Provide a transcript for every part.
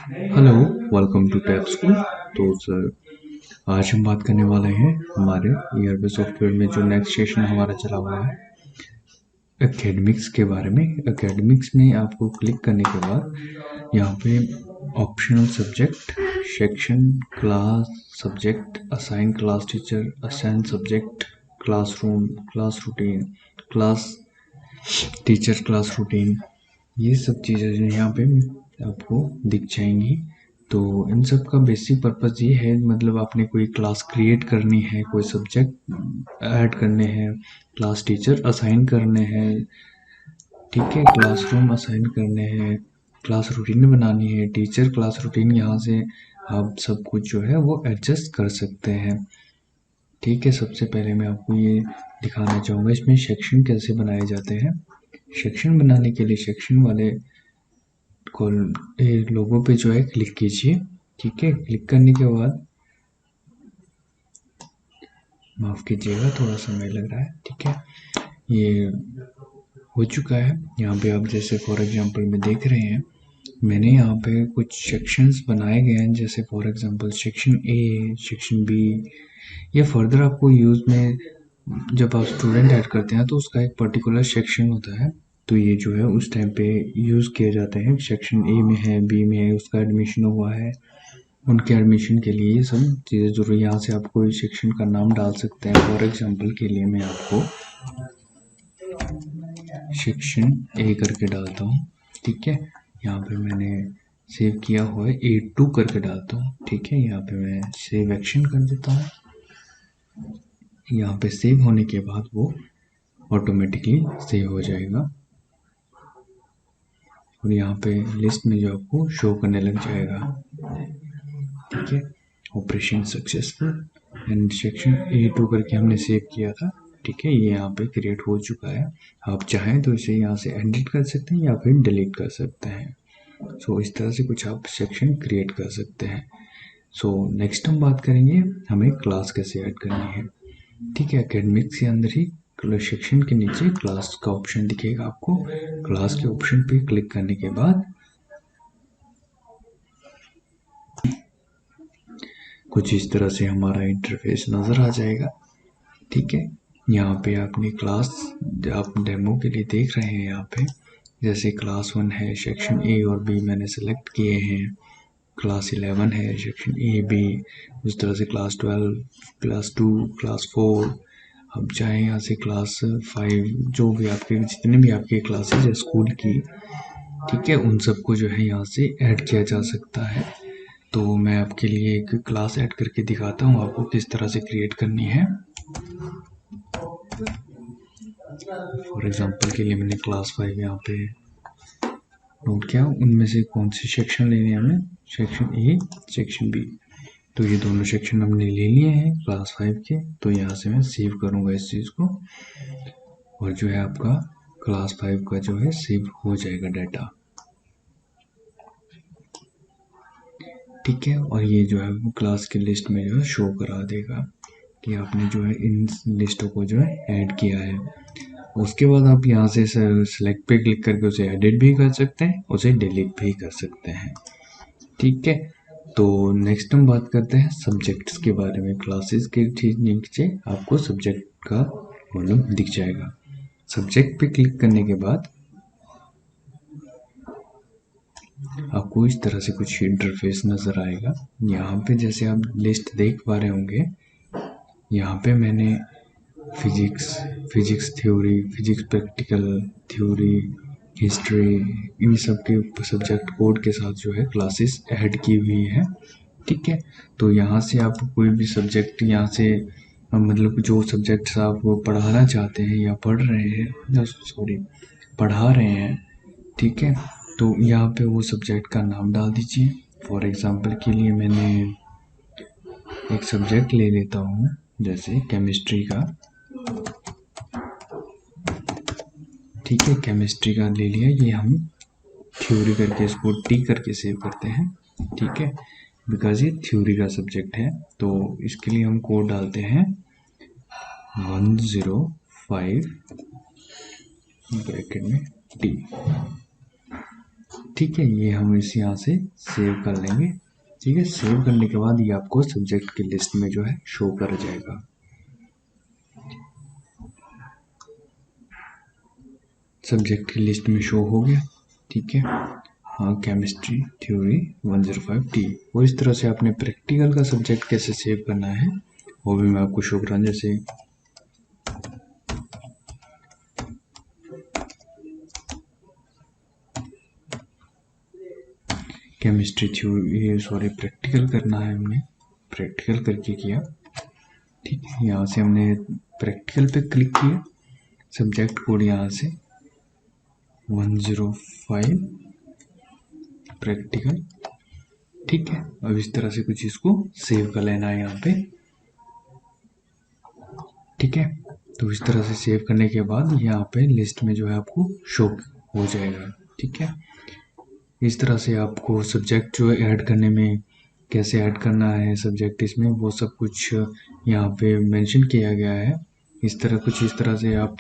Hello, welcome to tab school. तो sir, आज हम बात करने वाले हैं हमारे ईआरपी सॉफ्टवेयर में जो नेक्स्ट सेशन हमारा चला हुआ है एकेडमिक्स के बारे में। एकेडमिक्स में आपको क्लिक करने के बाद यहाँ पे optional subject, section, class, subject, assign class teacher, assign subject, classroom, class routine, class teacher, class routine, ये सब चीज़ें जो यहाँ पे आपको दिख जाएंगी। तो इन सब का बेसिक पर्पस ये है, मतलब आपने कोई क्लास क्रिएट करनी है, कोई सब्जेक्ट ऐड करने हैं, क्लास टीचर असाइन करने हैं, ठीक है, क्लासरूम असाइन करने हैं, क्लास रूटीन बनानी है, टीचर क्लास रूटीन, यहाँ से आप सब कुछ जो है वो एडजस्ट कर सकते हैं। ठीक है, सबसे पहले मैं आपको ये दिखाना चाहूँगा इसमें सेक्शन कैसे बनाए जाते हैं। सेक्शन बनाने के लिए सेक्शन वाले लोगों पे जो है क्लिक कीजिए। ठीक है, क्लिक करने के बाद माफ़ कीजिएगा, थोड़ा समय लग रहा है। ठीक है, ये हो चुका है। यहाँ पे आप जैसे फॉर एग्जांपल में देख रहे हैं, मैंने यहाँ पे कुछ सेक्शंस बनाए गए हैं, जैसे for example section A, section B, या फर्दर आपको यूज़ में जब आप स्टूडेंट ऐड करते हैं तो उसका एक पर्टिकुलर सेक्शन होता है, तो ये जो है उस टाइम पे यूज़ किए जाते हैं। सेक्शन ए में है, बी में है, उसका एडमिशन हुआ है, उनके एडमिशन के लिए ये सब चीज़ें जरूरी। यहाँ से आप कोई सेक्शन का नाम डाल सकते हैं। फॉर एग्जांपल के लिए मैं आपको सेक्शन ए करके डालता हूँ। ठीक है, यहाँ पे मैंने सेव किया हुआ है, A2 करके डालता हूँ। ठीक है, यहाँ पे मैं सेव एक्शन कर देता हूँ। यहाँ पे सेव होने के बाद वो ऑटोमेटिकली सेव हो जाएगा और यहाँ पे लिस्ट में जो आपको शो करने लग जाएगा। ठीक है, operation successful and section A2 करके हमने सेव किया था। ठीक है, ये यहाँ पे क्रिएट हो चुका है। आप चाहें तो इसे यहाँ से एडिट कर सकते हैं या फिर डिलीट कर सकते हैं। सो इस तरह से कुछ आप सेक्शन क्रिएट कर सकते हैं। सो नेक्स्ट हम बात करेंगे हमें क्लास कैसे ऐड करनी है। ठीक है, एकेडमिक्स के अंदर ही सेक्शन के नीचे क्लास का ऑप्शन दिखेगा आपको। क्लास के ऑप्शन पे क्लिक करने के बाद कुछ इस तरह से हमारा इंटरफेस नज़र आ जाएगा। ठीक है, यहाँ पे आपने क्लास, आप डेमो के लिए देख रहे हैं, यहाँ पे जैसे क्लास 1 है, सेक्शन ए और बी मैंने सेलेक्ट किए हैं, क्लास 11 है, सेक्शन ए बी, उस तरह से क्लास 12, क्लास 2, क्लास 4, आप चाहें यहाँ से क्लास 5, जो भी आपके जितने भी आपके क्लासेज है स्कूल की, ठीक है, उन सबको जो है यहाँ से ऐड किया जा सकता है। तो मैं आपके लिए एक क्लास ऐड करके दिखाता हूँ आपको किस तरह से क्रिएट करनी है। फॉर एग्जांपल के लिए मैंने क्लास 5 यहाँ पे नोट किया, उनमें से कौन से सेक्शन लेने हैं हमें, सेक्शन ए, सेक्शन बी। तो ये दोनों सेक्शन हमने ले लिए हैं क्लास 5 के। तो यहाँ से मैं सेव करूँगा इस चीज़ को और जो है आपका क्लास 5 का जो है सेव हो जाएगा डाटा। ठीक है, और ये जो है वो क्लास की लिस्ट में जो है शो करा देगा कि आपने जो है इन लिस्टों को जो है ऐड किया है। उसके बाद आप यहाँ से सेलेक्ट पे क्लिक करके उसे एडिट भी कर सकते हैं, उसे डिलीट भी कर सकते हैं। ठीक है, तो नेक्स्ट हम बात करते हैं सब्जेक्ट्स के बारे में। क्लासेस के ठीक नीचे आपको सब्जेक्ट का कॉलम दिख जाएगा। सब्जेक्ट पे क्लिक करने के बाद आपको इस तरह से कुछ इंटरफेस नज़र आएगा। यहाँ पे जैसे आप लिस्ट देख पा रहे होंगे, यहाँ पे मैंने physics theory, physics practical theory, history, इन सब के सब्जेक्ट कोड के साथ जो है क्लासेस ऐड की हुई है। ठीक है, तो यहाँ से आप कोई भी सब्जेक्ट यहाँ से मतलब जो सब्जेक्ट्स आप वो पढ़ाना चाहते हैं या पढ़ रहे हैं, सॉरी पढ़ा रहे हैं, ठीक है, तो यहाँ पे वो सब्जेक्ट का नाम डाल दीजिए। फॉर एग्जांपल के लिए मैंने एक सब्जेक्ट ले लेता हूँ, जैसे केमिस्ट्री का। ठीक है, केमिस्ट्री का ले लिया, ये हम थ्योरी करके इसको टी करके सेव करते हैं। ठीक है, बिकॉज ये थ्योरी का सब्जेक्ट है, तो इसके लिए हम कोड डालते हैं 105 ब्रैकेट में टी। ठीक है, ये हम इस यहाँ से सेव कर लेंगे। ठीक है, सेव करने के बाद ये आपको सब्जेक्ट की लिस्ट में जो है शो कर जाएगा। सब्जेक्ट की लिस्ट में शो हो गया। ठीक है, हाँ, केमिस्ट्री थ्योरी 105T। और इस तरह से आपने प्रैक्टिकल का सब्जेक्ट कैसे सेव करना है वो भी मैं आपको शो करा। जैसे केमिस्ट्री थ्योरी, सॉरी, प्रैक्टिकल करना है, हमने प्रैक्टिकल करके किया। ठीक है, यहाँ से हमने प्रैक्टिकल पे क्लिक किया, सब्जेक्ट कोड यहाँ से 105 प्रैक्टिकल। ठीक है, अब इस तरह से कुछ इसको सेव कर लेना है यहाँ पे। ठीक है, तो इस तरह से सेव करने के बाद यहाँ पे लिस्ट में जो है आपको शो हो जाएगा। ठीक है, इस तरह से आपको सब्जेक्ट जो ऐड करने में, कैसे ऐड करना है सब्जेक्ट इसमें, वो सब कुछ यहाँ पे मेंशन किया गया है। इस तरह से आप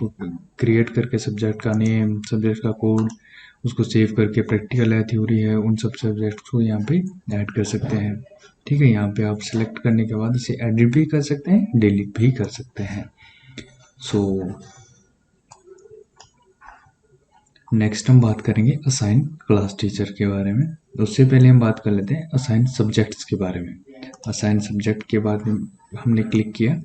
क्रिएट करके सब्जेक्ट का नेम, सब्जेक्ट का कोड, उसको सेव करके प्रैक्टिकल है, थ्योरी है, उन सब सब्जेक्ट को यहाँ पे ऐड कर सकते हैं। ठीक है, यहाँ पे आप सिलेक्ट करने के बाद इसे एडिट भी कर सकते हैं, डिलीट भी कर सकते हैं। सो नेक्स्ट हम बात करेंगे असाइन क्लास टीचर के बारे में। उससे पहले हम बात कर लेते हैं असाइन सब्जेक्ट्स के बारे में। असाइन सब्जेक्ट के बाद हमने क्लिक किया,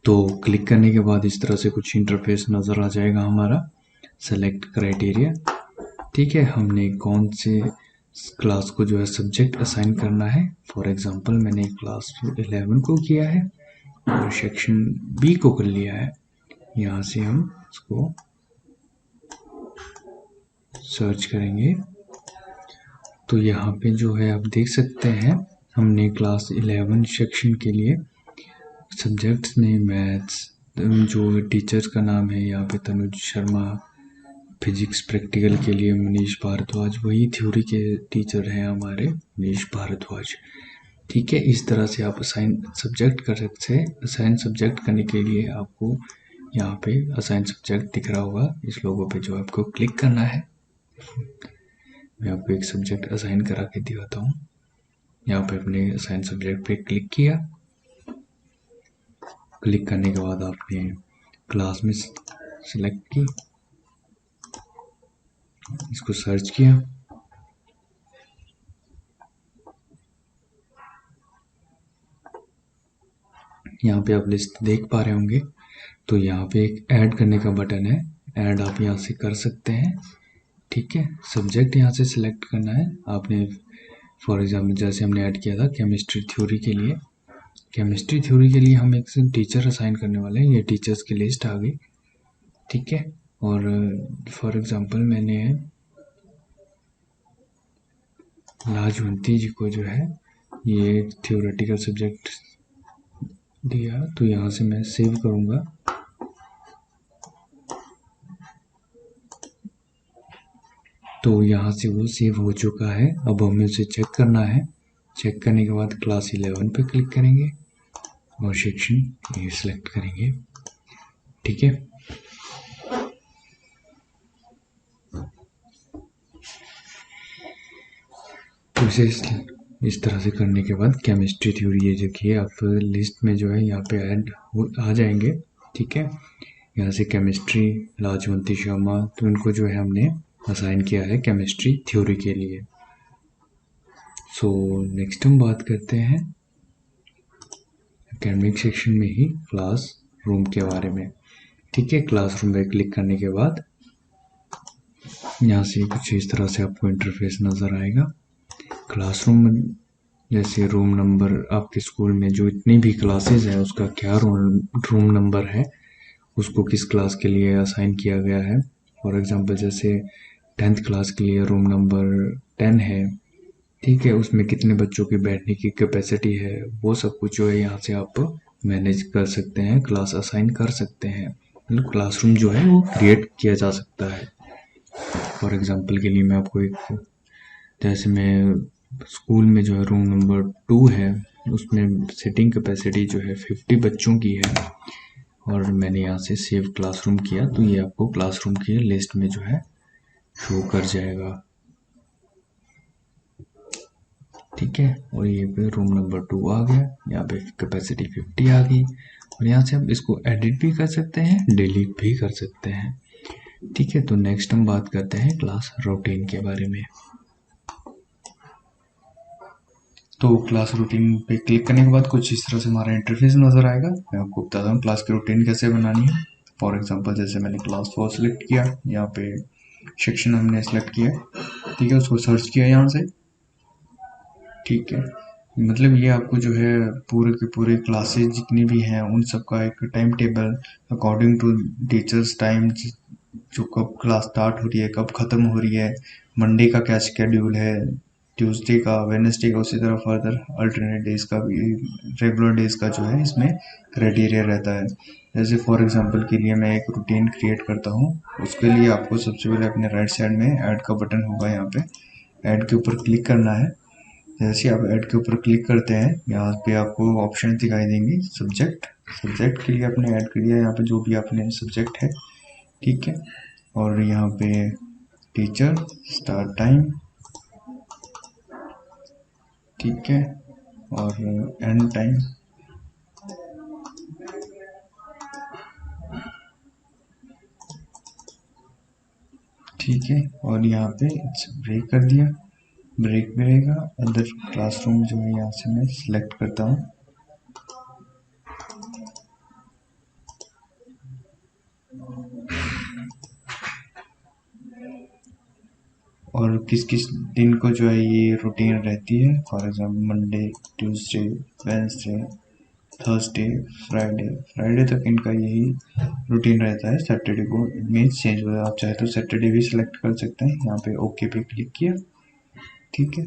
तो क्लिक करने के बाद इस तरह से कुछ इंटरफेस नज़र आ जाएगा हमारा। Select criteria. ठीक है, हमने कौन से क्लास को जो है सब्जेक्ट असाइन करना है। फॉर एग्जांपल मैंने क्लास 11 को किया है और सेक्शन बी को कर लिया है। यहाँ से हम इसको सर्च करेंगे तो यहाँ पे जो है आप देख सकते हैं, हमने क्लास 11 सेक्शन के लिए सब्जेक्ट्स में मैथ्स, जो टीचर्स का नाम है यहाँ पे तनुज शर्मा, फिजिक्स प्रैक्टिकल के लिए मनीष भारद्वाज, वही थ्योरी के टीचर हैं हमारे मनीष भारद्वाज। ठीक है, इस तरह से आप असाइन सब्जेक्ट कर सकते हैं। असाइन सब्जेक्ट करने के लिए आपको यहाँ पे असाइन सब्जेक्ट दिख रहा होगा, इस लोगो पे जो आपको क्लिक करना है। मैं आपको एक सब्जेक्ट असाइन करा के दिखाता हूँ। यहाँ पे अपने असाइन सब्जेक्ट पे क्लिक किया। क्लिक करने के बाद आपने क्लास में सिलेक्ट की, इसको सर्च किया, यहाँ पे आप लिस्ट देख पा रहे होंगे। तो यहाँ पे एक ऐड करने का बटन है, ऐड आप यहाँ से कर सकते हैं। ठीक है, सब्जेक्ट यहाँ से सिलेक्ट करना है आपने। फॉर एग्जाम्पल जैसे हमने ऐड किया था केमिस्ट्री थ्योरी के लिए, केमिस्ट्री थ्योरी के लिए हम एक टीचर असाइन करने वाले हैं। ये टीचर्स की लिस्ट आ गई। ठीक है, और फॉर एग्जांपल मैंने लाजवंती जी को जो है ये थ्योरेटिकल सब्जेक्ट दिया, तो यहाँ से मैं सेव करूँगा। तो यहाँ से वो सेव हो चुका है। अब हमें उसे चेक करना है। चेक करने के बाद क्लास 11 पे क्लिक करेंगे और सेक्शन ये सिलेक्ट करेंगे। ठीक है, तो इसे इस तरह से करने के बाद केमिस्ट्री थ्योरी ये देखिए आप लिस्ट में जो है यहाँ पे ऐड आ जाएंगे। ठीक है, यहाँ से केमिस्ट्री लाजवंती शर्मा, तो इनको जो है हमने असाइन किया है केमिस्ट्री थ्योरी के लिए। सो नेक्स्ट हम बात करते हैं एकेडमिक सेक्शन में ही क्लास रूम के बारे में। ठीक है, क्लासरूम में क्लिक करने के बाद यहाँ से कुछ इस तरह से आपको इंटरफेस नज़र आएगा। क्लासरूम जैसे रूम नंबर, आपके स्कूल में जो इतनी भी क्लासेस हैं उसका क्या रूम नंबर है, उसको किस क्लास के लिए असाइन किया गया है। फॉर एग्जांपल जैसे 10th क्लास के लिए रूम नंबर 10 है। ठीक है, उसमें कितने बच्चों की बैठने की कैपेसिटी है, वो सब कुछ जो है यहाँ से आप मैनेज कर सकते हैं, क्लास असाइन कर सकते हैं। मतलब क्लासरूम जो है वो क्रिएट किया जा सकता है। फॉर एग्जांपल के लिए मैं आपको एक, जैसे मैं स्कूल में जो है रूम नंबर 2 है, उसमें सिटिंग कैपेसिटी जो है 50 बच्चों की है और मैंने यहाँ से सेव क्लासरूम किया तो ये आपको क्लासरूम की लिस्ट में जो है शो कर जाएगा। ठीक है, और ये पे रूम नंबर 2 आ गया, यहाँ पे कैपेसिटी 50 आ गई और यहाँ से हम इसको एडिट भी कर सकते हैं, डिलीट भी कर सकते हैं। ठीक है, तो नेक्स्ट हम बात करते हैं क्लास रूटीन के बारे में। तो क्लास रूटीन पे क्लिक करने के बाद कुछ इस तरह से हमारा इंटरफेस नजर आएगा। मैं आपको बताता हूँ क्लास की रूटीन कैसे बनानी है। फॉर एग्जांपल जैसे मैंने क्लास 4 सेलेक्ट किया, यहाँ पे सेक्शन हमने सेलेक्ट किया, ठीक है, उसको सर्च किया यहाँ से। ठीक है, मतलब ये आपको जो है पूरे के पूरे क्लासेस जितनी भी हैं उन सब का एक time table according to teachers time, जो कब क्लास स्टार्ट हो रही है, कब ख़त्म हो रही है, मंडे का क्या शेड्यूल है, ट्यूसडे का, वेडनेसडे का, उसी तरह फर्दर अल्टरनेट डेज का भी, रेगुलर डेज का जो है इसमें क्राइटेरिया रहता है। जैसे फॉर एग्जांपल के लिए मैं एक रूटीन क्रिएट करता हूँ, उसके लिए आपको सबसे पहले अपने राइट साइड में ऐड का बटन होगा, यहाँ पे ऐड के ऊपर क्लिक करना है। जैसे आप ऐड के ऊपर क्लिक करते हैं यहाँ पे आपको ऑप्शन दिखाई देंगे। सब्जेक्ट के लिए आपने ऐड कर दिया यहाँ पे जो भी आपने सब्जेक्ट है, ठीक है, और यहाँ पे टीचर, स्टार्ट टाइम, ठीक है, और एंड टाइम, ठीक है, और यहाँ पे ब्रेक कर दिया, ब्रेक भी रहेगा। अदर क्लासरूम जो है यहाँ से मैं सिलेक्ट करता हूँ, और किस किस दिन को जो है ये रूटीन रहती है। For example Monday, Tuesday, Wednesday, Thursday, Friday तक इनका यही रूटीन रहता है। सैटरडे को मीन्स चेंज हो जाए, आप चाहे तो सैटरडे भी सिलेक्ट कर सकते हैं। यहाँ पे ओके पे क्लिक किया, ठीक है,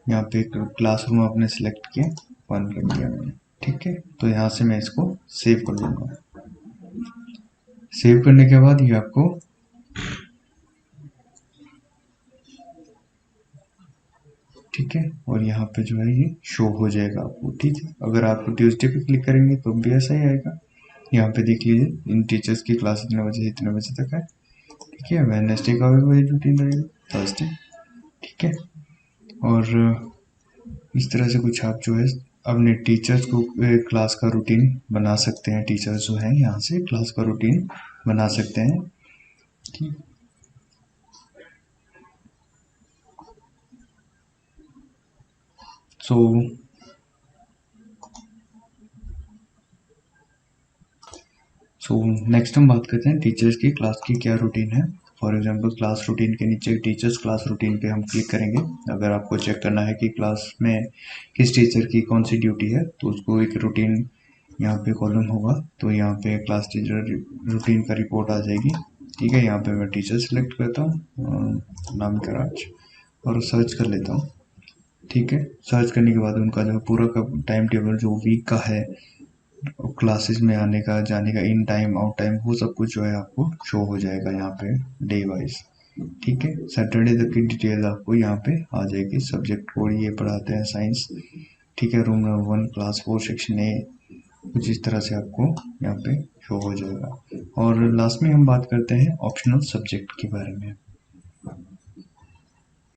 यहाँ पे क्लासरूम आपने सिलेक्ट किया, बंद कर दिया मैंने, ठीक है। तो यहाँ से मैं इसको सेव कर लूँगा। सेव करने के बाद ये आपको ठीक है, और यहाँ पे जो है ये शो हो जाएगा आपको, ठीक है। अगर आप ट्यूसडे पे क्लिक करेंगे तो भी ऐसा ही आएगा। यहाँ पे देख लीजिए इन टीचर्स की क्लास इतने बजे से इतने बजे तक है, ठीक है। वेडनेसडे का भी वही रूटीन रहेगा, थर्सडे, ठीक है। और इस तरह से कुछ आप जो है अपने टीचर्स को क्लास का रूटीन बना सकते हैं। टीचर्स जो है यहाँ से क्लास का रूटीन बना सकते हैं, ठीक। सो नेक्स्ट हम बात करते हैं टीचर्स की क्लास की क्या रूटीन है। फॉर एग्जांपल क्लास रूटीन के नीचे टीचर्स क्लास रूटीन पे हम क्लिक करेंगे। अगर आपको चेक करना है कि क्लास में किस टीचर की कौन सी ड्यूटी है तो उसको एक रूटीन यहाँ पे कॉलम होगा, तो यहाँ पे क्लास टीचर रूटीन का रिपोर्ट आ जाएगी, ठीक है। यहाँ पे मैं टीचर सेलेक्ट करता हूँ, नाम का राज, और सर्च कर लेता हूँ, ठीक है। सर्च करने के बाद उनका जो पूरा का टाइम टेबल जो वीक का है, क्लासेस में आने का, जाने का, इन टाइम आउट टाइम, वो सब कुछ जो है आपको शो हो जाएगा यहाँ पे डे वाइज, ठीक है। सैटरडे तक की डिटेल आपको यहाँ पे आ जाएगी। सब्जेक्ट कोड ये पढ़ाते हैं साइंस, ठीक है, room number 1 class 4 section A, कुछ इस तरह से आपको यहाँ पे शो हो जाएगा। और लास्ट में हम बात करते हैं ऑप्शनल सब्जेक्ट के बारे में।